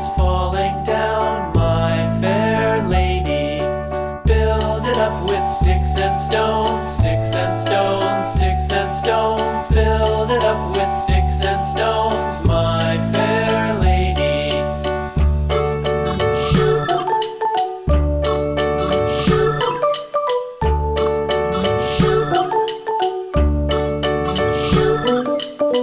is falling down, my fair lady. Build it up with sticks and stones, sticks and stones, sticks and stones. Build it up with sticks and stones, my fair lady.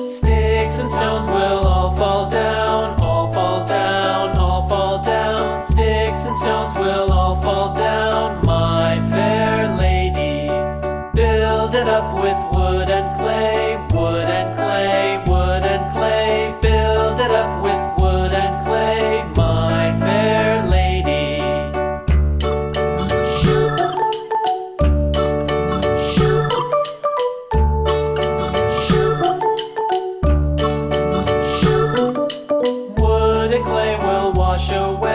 Sticks and stones will all fall down, all fall down, all fall down. Sticks and stones will all fall down, my fair lady. Build it up with wood and clay, wood and clay, wood and clay. Build it up with wood and clay, my fair lady. Wood and clay will wash away.